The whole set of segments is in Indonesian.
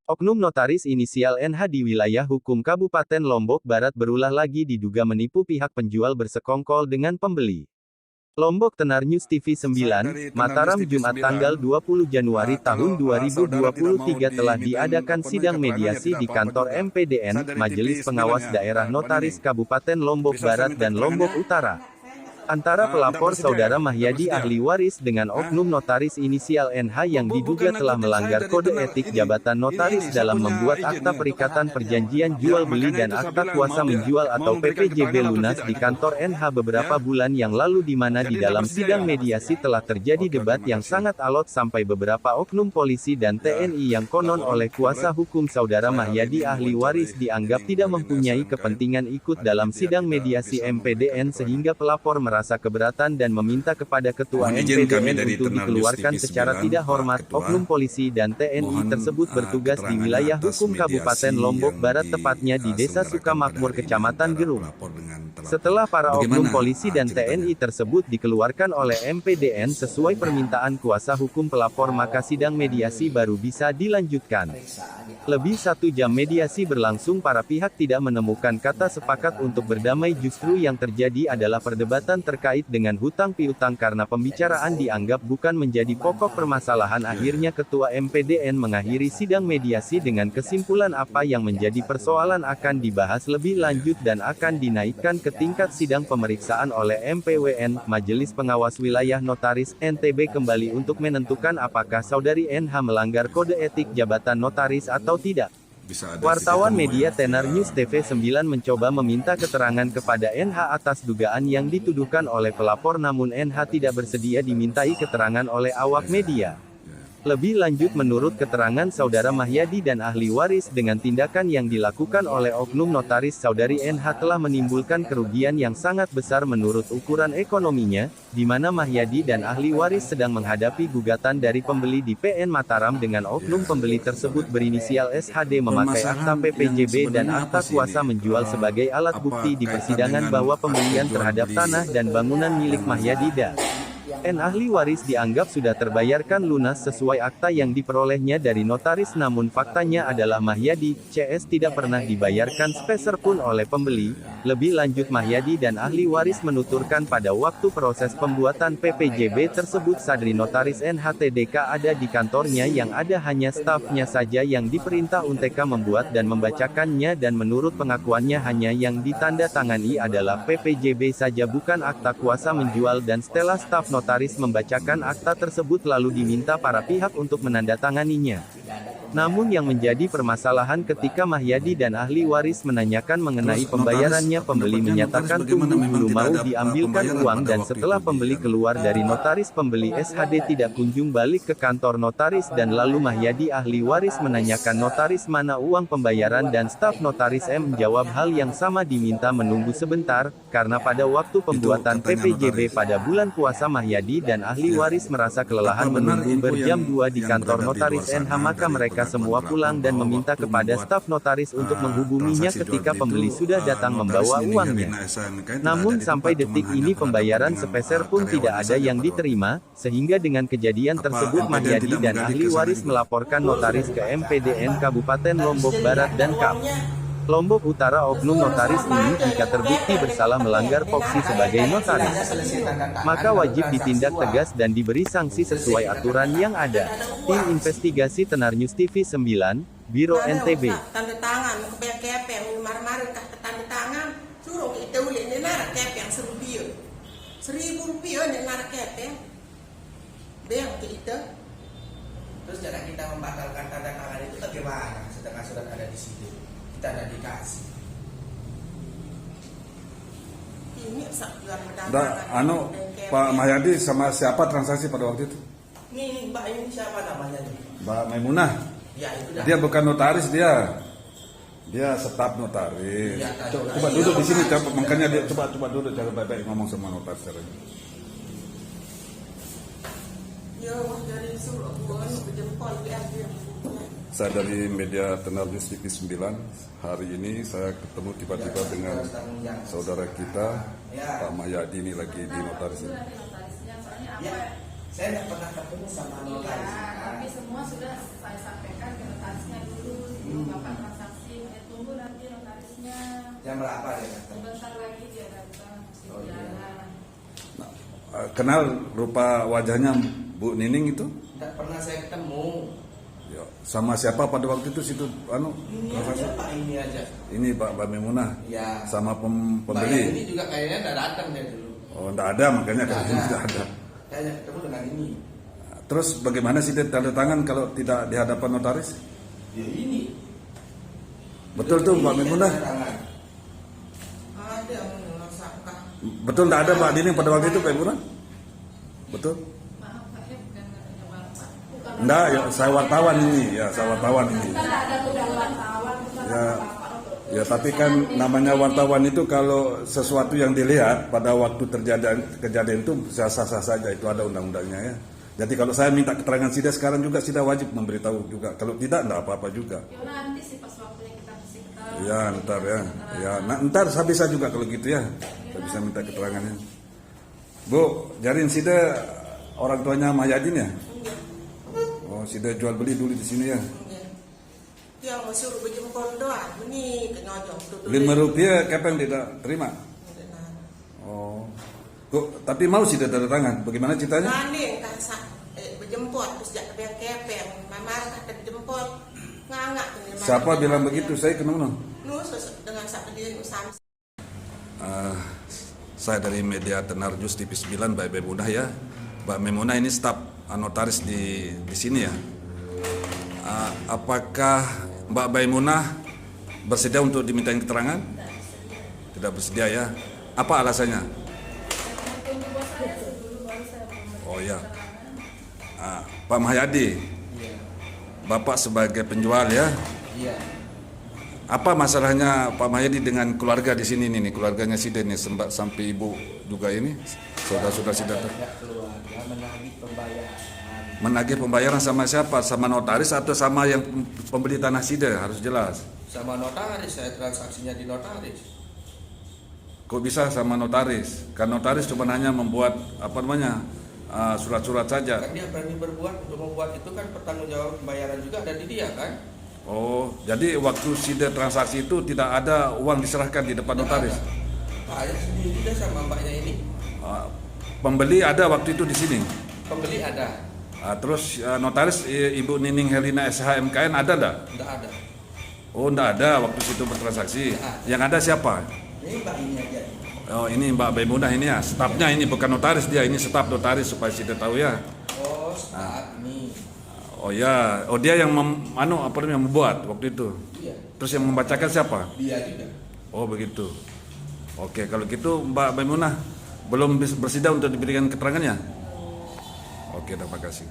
Oknum notaris inisial NH di wilayah hukum Kabupaten Lombok Barat berulah lagi diduga menipu pihak penjual bersekongkol dengan pembeli. Lombok Tenar News TV 9, Mataram Jumat tanggal 20 Januari tahun 2023 telah diadakan sidang mediasi di kantor MPDN, Majelis Pengawas Daerah Notaris Kabupaten Lombok Barat dan Lombok Utara. Antara pelapor Saudara Mahyadi ahli waris dengan oknum notaris inisial NH yang diduga telah melanggar kode etik jabatan notaris dalam membuat akta perikatan perjanjian jual beli dan akta kuasa menjual atau PPJB lunas di kantor NH beberapa bulan yang lalu, di mana di dalam sidang mediasi telah terjadi debat yang sangat alot sampai beberapa oknum polisi dan TNI yang konon oleh kuasa hukum Saudara Mahyadi ahli waris dianggap tidak mempunyai kepentingan ikut dalam sidang mediasi MPDN, sehingga pelapor merasa keberatan dan meminta kepada Ketua MPDN untuk dikeluarkan secara tidak hormat. Oknum polisi dan TNI tersebut bertugas di wilayah hukum Kabupaten Lombok Barat, tepatnya di Desa Sukamakmur, Kecamatan Gerung. Setelah para oknum polisi dan TNI tersebut dikeluarkan oleh MPDN sesuai permintaan kuasa hukum pelapor, maka sidang mediasi baru bisa dilanjutkan. Lebih 1 jam mediasi berlangsung, para pihak tidak menemukan kata sepakat untuk berdamai. Justru yang terjadi adalah perdebatan terkait dengan hutang piutang karena pembicaraan dianggap bukan menjadi pokok permasalahan. Akhirnya Ketua MPDN mengakhiri sidang mediasi dengan kesimpulan apa yang menjadi persoalan akan dibahas lebih lanjut dan akan dinaikkan ke tingkat sidang pemeriksaan oleh MPWN, Majelis Pengawas Wilayah Notaris, NTB, kembali untuk menentukan apakah Saudari NH melanggar kode etik jabatan notaris atau tidak. Wartawan media Tenar News TV 9 mencoba meminta keterangan kepada NH atas dugaan yang dituduhkan oleh pelapor, namun NH tidak bersedia dimintai keterangan oleh awak media. Lebih lanjut, menurut keterangan Saudara Mahyadi dan ahli waris, dengan tindakan yang dilakukan oleh oknum notaris Saudari NH telah menimbulkan kerugian yang sangat besar menurut ukuran ekonominya, di mana Mahyadi dan ahli waris sedang menghadapi gugatan dari pembeli di PN Mataram dengan oknum pembeli tersebut berinisial SHD memakai akta PPJB dan akta kuasa menjual sebagai alat bukti di persidangan bahwa pembelian terhadap tanah dan bangunan milik Mahyadi dan ahli waris dianggap sudah terbayarkan lunas sesuai akta yang diperolehnya dari notaris, namun faktanya adalah Mahyadi, CS, tidak pernah dibayarkan sepeser pun oleh pembeli. Lebih lanjut, Mahyadi dan ahli waris menuturkan pada waktu proses pembuatan PPJB tersebut Sadri Notaris NHTDK ada di kantornya, yang ada hanya stafnya saja yang diperintah UNTK membuat dan membacakannya, dan menurut pengakuannya hanya yang ditandatangani adalah PPJB saja, bukan akta kuasa menjual. Dan setelah staf notaris membacakan akta tersebut lalu diminta para pihak untuk menandatanganinya. Namun yang menjadi permasalahan ketika Mahyadi dan ahli waris menanyakan mengenai pembayarannya, pembeli menyatakan tunggu dulu, mau diambilkan uang, dan setelah pembeli keluar dari notaris, pembeli SHD tidak kunjung balik ke kantor notaris, dan lalu Mahyadi ahli waris menanyakan notaris mana uang pembayaran, dan staf notaris menjawab hal yang sama, diminta menunggu sebentar, karena pada waktu pembuatan PPJB pada bulan puasa Mahyadi dan ahli waris merasa kelelahan menunggu berjam 2 di kantor notaris NH, maka mereka semua pulang dan meminta kepada staf notaris untuk menghubunginya ketika pembeli sudah datang membawa uangnya. Namun sampai detik ini pembayaran sepeser pun tidak ada yang diterima, sehingga dengan kejadian tersebut Mahyadi dan ahli waris melaporkan notaris ke MPDN Kabupaten Lombok Barat dan KAP Lombok Utara. Oknum notaris ini jika terbukti bersalah melanggar voksi sebagai notaris, maka wajib ditindak tegas dan diberi sanksi sesuai aturan yang ada. Tim Investigasi Tenar News TV 9, Biro NTB. Tanda tangan, kepeng marmarin kah tanda tangan, suruh itu lihat ni nara kepeng Rp1.000 ni nara kepeng, dia kita. Terus cara kita membatalkan tanda tangan itu bagaimana? Sedangkan surat ada di situ, kita ada dikasih. Ini Pak Mahyadi sama siapa transaksi pada waktu itu? Ini Mbak ini siapa namanya? Mbak Maimunah. Ya, itu dah. Dia bukan notaris, dia staf notaris. Ya, coba duduk di sini, makanya dia coba duduk, cara baik-baik ngomong sama notaris caranya. Ya, dari suruh buan berjempol dia. Saya dari media Tenar News TV 9. Hari ini saya ketemu tiba-tiba dengan saudara kita, Pak Mahyadi, ini lagi di notaris ini. Saya tidak pernah ketemu sama Iya, notaris. tapi semua sudah saya sampaikan ke notarisnya dulu. Bapak transaksi, tunggu nanti notarisnya. Jam berapa dia datang? Sebentar lagi dia datang. Oh, iya. Kenal rupa wajahnya Bu Nining itu? Tidak pernah saya ketemu. Ya, sama siapa pada waktu itu situ Ini transaksi? aja Pak, ini aja. Ini Mbak Maimunah Ya. sama Mbak pembeli. yang ini juga kayaknya tidak datang dia dulu. Oh, enggak ada makanya Nggak kayaknya tidak ada. Kayaknya ketemu dengan ini. Terus bagaimana sih dia tanda tangan kalau tidak di hadapan notaris? Ya ini. Betul tuh Mbak Ini Maimunah? tanda tangan. Ada mengesahkan. Betul tidak ada Mbak Nining pada waktu itu Mbak Maimunah? Betul? Maaf, saya bukan katanya bapak. Bukan Enggak, ya, saya wartawan ini. Ya, saya wartawan ini. Kita tidak ada udah wartawan, bukan Ya, bapak. ya tapi kan namanya wartawan itu kalau sesuatu yang dilihat pada waktu kejadian itu sah-sah saja, itu ada undang-undangnya ya. Jadi kalau saya minta keterangan Sida sekarang juga Sida wajib memberitahu juga. Kalau tidak, enggak apa-apa juga. Ya nanti sih pas waktunya kita mesti ketahui. Ya, ntar ya. Ya, nah, ntar saya bisa juga kalau gitu ya. Saya bisa minta keterangannya. Bu, jarin Sida orang tuanya Mahyadin ya? Oh, Sida jual beli dulu di sini ya. Yang mau suruh berjempol doang, ini kenyojong. Rp5 kapan tidak terima? Oh. Kok, tapi mau Sida tanda tangan. Bagaimana ceritanya? Nanding kan berjempol terus jak kepeng, mamar kata berjempol, ngangak. Siapa bilang begitu? Saya kenal. Nusus dengan sak dia usam. Saya dari media Tenar News TV 9, Mbak Maimunah ya. Mbak Maimunah ini staf notaris di sini ya. Apakah Mbak Maimunah bersedia untuk dimintain keterangan? Tidak bersedia ya. Apa alasannya? Tunggu bos saya dulu baru saya mau. Oh ya. Pak Mahyadi, Iya. Bapak sebagai penjual ya. Iya. Apa masalahnya Pak Mahyadi dengan keluarga di sini nih, keluarganya Sida nih, sampai ibu juga ini, saudara-saudara Sida. Pihak keluarga menagih pembayaran. Menagih pembayaran sama siapa? Sama notaris atau sama yang pembeli tanah Sida? Harus jelas. Sama notaris, saya transaksinya di notaris. Kok bisa sama notaris? Kan notaris cuma hanya membuat surat-surat saja. Kan dia berani berbuat, untuk membuat itu kan pertanggungjawab pembayaran juga ada di dia kan. Oh, jadi waktu Sida transaksi itu tidak ada uang diserahkan di depan notaris. Pak Ayah sendiri dia sama mbaknya ini. Pembeli ada waktu itu di sini. Pembeli ada, Terus notaris Ibu Nining Helina SHMKN ada enggak? enggak ada. Oh, enggak ada waktu situ bertransaksi. Yang ada siapa? Ini mbak ini aja. Oh, ini Mbak Maimunah ini ya, stafnya ini bukan notaris dia, ini staf notaris supaya Sida tahu ya. Oh, staf ini. Oh ya, oh dia yang membuat waktu itu. Iya, Terus yang membacakan siapa? dia juga. Oh begitu. Oke, kalau gitu Mbak Maimunah belum bersedia untuk diberikan keterangannya. Oke, terima kasih.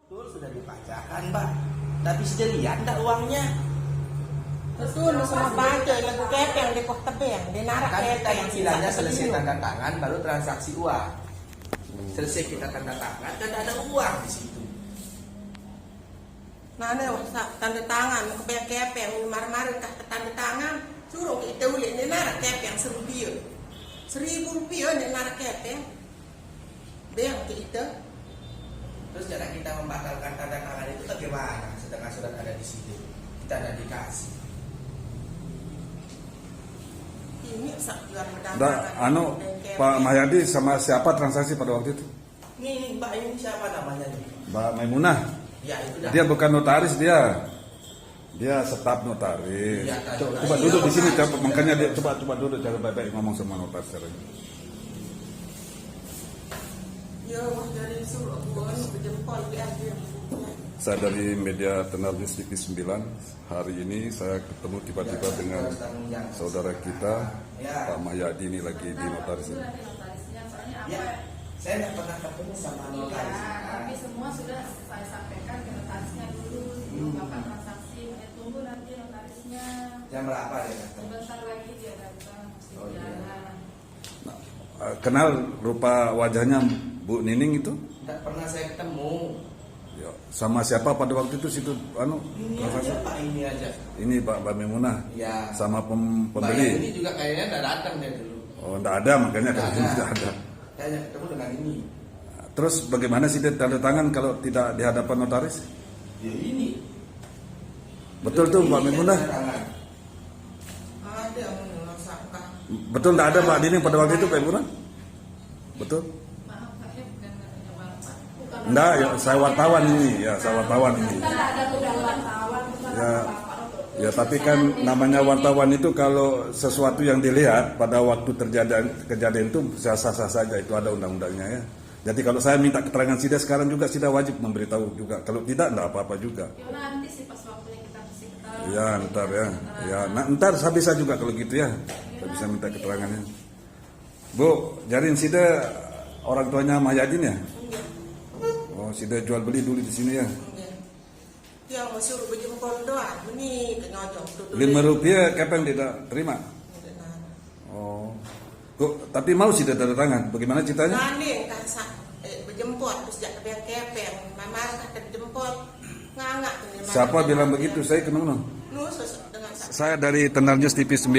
Betul sudah dibacakan mbak. Tapi sudah lihat enggak uangnya? Betul, semua baca lagu kepeng di kota tebeng, di narak Kan kita kepeng. istilahnya selesai tanda tangan baru transaksi uang. Selesai kita tanda tangan, kan ada uang di situ. Nah, ada tanda tangan, kepeng, marah-marah kah tanda tangan, suruh kita ulit di narak kepeng Rp1.000 di narak kepeng. Beng kita. Terus cara kita membatalkan tanda tangan itu bagaimana? Sedangkan surat ada di situ, kita ada dikasih. Ini sak jual Pak Mahyadi sama siapa transaksi pada waktu itu? Ini mbak ini siapa namanya nih? Mbak Maimunah. Ya itu dah. Dia bukan notaris dia. Dia staf notaris. Iya, Coba duduk di sini, makanya dia coba duduk cara baik-baik ngomong sama notaris sekarang. Ya, dari suruh buan berjempol di akhir. Saya dari media Tenar News TV 9. Hari ini saya ketemu tiba-tiba dengan saudara kita, Pak Mahyadi ini lagi di notaris ini. Nanti notarisnya, soalnya Ya, apa? saya tidak pernah ketemu sama Iya, notaris. tapi semua sudah saya sampaikan ke notarisnya dulu. Bapak transaksi, tunggu nanti notarisnya. Jam Jam berapa dia datang? Sebentar lagi dia datang, mesti Oh, iya. jalan. Kenal rupa wajahnya Bu Nining itu? Tidak pernah saya ketemu. Ya, sama siapa pada waktu itu situ Ini transaksi? aja Pak, ini aja. Ini Mbak Memunah Ya. sama Mbak yang pembeli. ini juga kayaknya udah datang dia dulu. Oh, enggak ada makanya Nggak kalau tidak ada. Kayaknya ketemu dengan ini. Terus bagaimana sih dia tanda tangan kalau tidak di hadapan notaris? Ya ini. Betul tuh Mbak Ini Memunah? tanda tangan. Ada mengesahkan. Betul tidak ada Mbak Nining pada waktu itu Pak Memunah? Betul? Maaf Pak, ya bukan katanya Bapak. Bukan Enggak, ya, saya wartawan ini. Ya, saya wartawan ini. Kita nggak ada tugas wartawan, bukan Ya. Bapak. Ya, tapi kan namanya wartawan itu kalau sesuatu yang dilihat pada waktu kejadian itu sah-sah saja, itu ada undang-undangnya ya. Jadi kalau saya minta keterangan Sida sekarang juga Sida wajib memberitahu juga. Kalau tidak, enggak apa-apa juga. Ya nanti sih pas waktunya kita mesti ketahui. Ya, ntar ya. Ya, nah, ntar saya bisa juga kalau gitu ya. Saya bisa minta keterangannya. Bu, jarin Sida orang tuanya Mayadin ya? Oh, Sida jual beli dulu di sini ya. Yang mau suruh berjempol doang, ini kenyojong. Rp5 kapan tidak terima? Oh. Kok, tapi mau Sida tanda tangan. Bagaimana ceritanya? Nanding kan berjempol terus jak kepeng, mama kata jempol ngangak. Siapa bilang begitu? Saya kenal. Nusus dengan Saya dari Tenar News TV 9.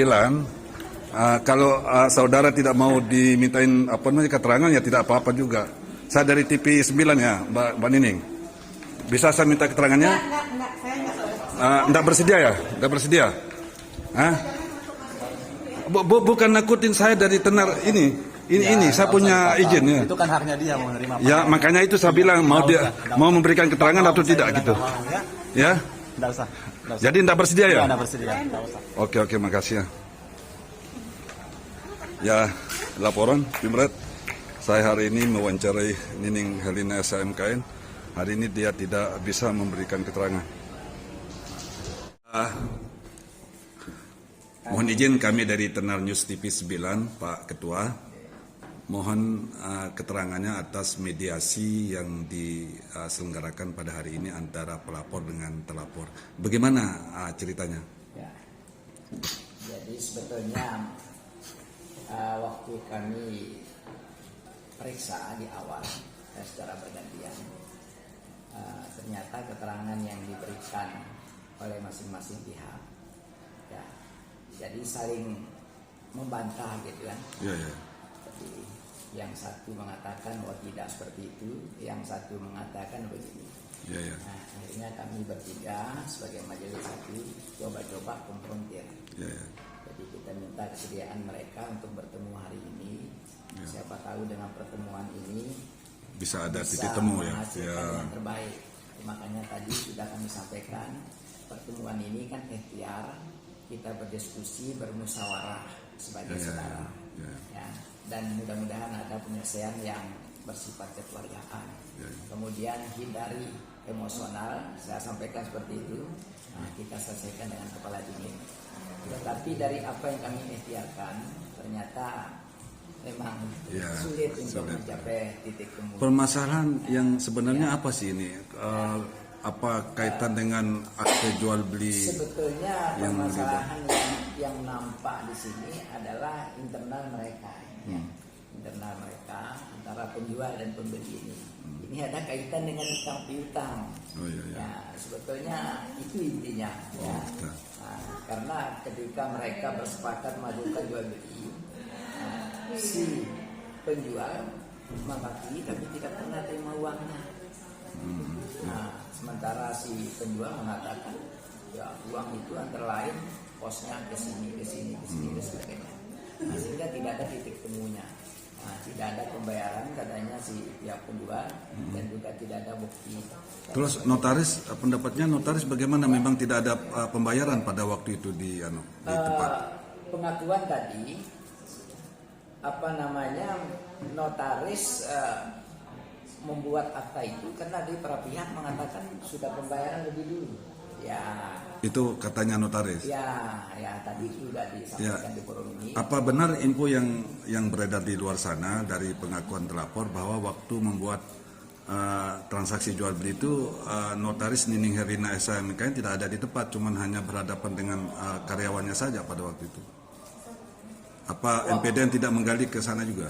Kalau saudara tidak mau dimintain keterangan ya tidak apa-apa juga. Saya dari TV 9 ya, Mbak Nining. Bisa saya minta keterangannya? enggak, saya enggak. Enggak bersedia ya? Enggak bersedia? Hah? Bukan nakutin saya dari Tenar ini. Ini saya punya izin ya. Itu kan haknya dia mau menerima. Ya, makanya itu saya bilang mau memberikan keterangan atau tidak gitu. Ya? Enggak usah. Jadi enggak bersedia ya? Enggak bersedia. Enggak usah. Oke, makasih ya. Ya, laporan Pimret. Saya hari ini mewawancarai Nining Helena SHMKN. Hari ini dia tidak bisa memberikan keterangan. Mohon izin kami dari Tenar News TV 9, Pak Ketua. Mohon keterangannya atas mediasi yang diselenggarakan pada hari ini antara pelapor dengan terlapor. Bagaimana ceritanya? Ya. Jadi sebetulnya waktu kami periksa di awal secara bergantian, ternyata keterangan yang diberikan oleh masing-masing pihak, ya, jadi saling membantah gitu kan. Ya. Jadi yang satu mengatakan bahwa tidak seperti itu, yang satu mengatakan begini. Ya. Nah, akhirnya kami bertiga sebagai majelis satu coba-coba konfrontir. Ya. Jadi kita minta kesediaan mereka untuk bertemu hari ini. Ya. Siapa tahu dengan pertemuan ini Bisa ada bisa titik temu ya. menghasilkan yang terbaik. Makanya tadi sudah kami sampaikan pertemuan ini kan ikhtiar, kita berdiskusi, bermusyawarah sebagai saudara. Ya. Dan mudah-mudahan ada penyelesaian yang bersifat kekeluargaan. Kemudian hindari emosional, saya sampaikan seperti itu. Nah, kita selesaikan dengan kepala dingin. Tetapi dari apa yang kami ikhtiarkan, ternyata memang sulit untuk mencapai titik temu. Permasalahan yang sebenarnya apa sih ini? Apa kaitan dengan akte jual beli? Sebetulnya permasalahan yang nampak di sini adalah internal mereka, ya. Internal mereka antara penjual dan pembeli ini. Ini ada kaitan dengan utang piutang. Oh, iya. Ya, sebetulnya itu intinya. Ya. Nah, karena ketika mereka bersepakat melakukan jual beli, si penjual mengakui tapi tidak pernah terima uangnya. Nah, sementara si penjual mengatakan ya uang itu antara lain posnya ke sini dan sebagainya. Nah, sehingga tidak ada titik temunya. Nah, tidak ada pembayaran katanya si pihak penjual dan juga tidak ada bukti. Terus notaris, pendapatnya notaris bagaimana? Memang tidak ada pembayaran pada waktu itu di tempat. Pengakuan tadi notaris membuat akta itu karena di para pihak mengatakan sudah pembayaran lebih dulu. Ya. Itu katanya notaris. Ya tadi sudah disampaikan di forum ini. Apa benar info yang beredar di luar sana dari pengakuan terlapor bahwa waktu membuat transaksi jual beli itu notaris Nining Herlina SMKN tidak ada di tempat, cuman hanya berhadapan dengan karyawannya saja pada waktu itu. Apa MPDN tidak menggali ke sana juga?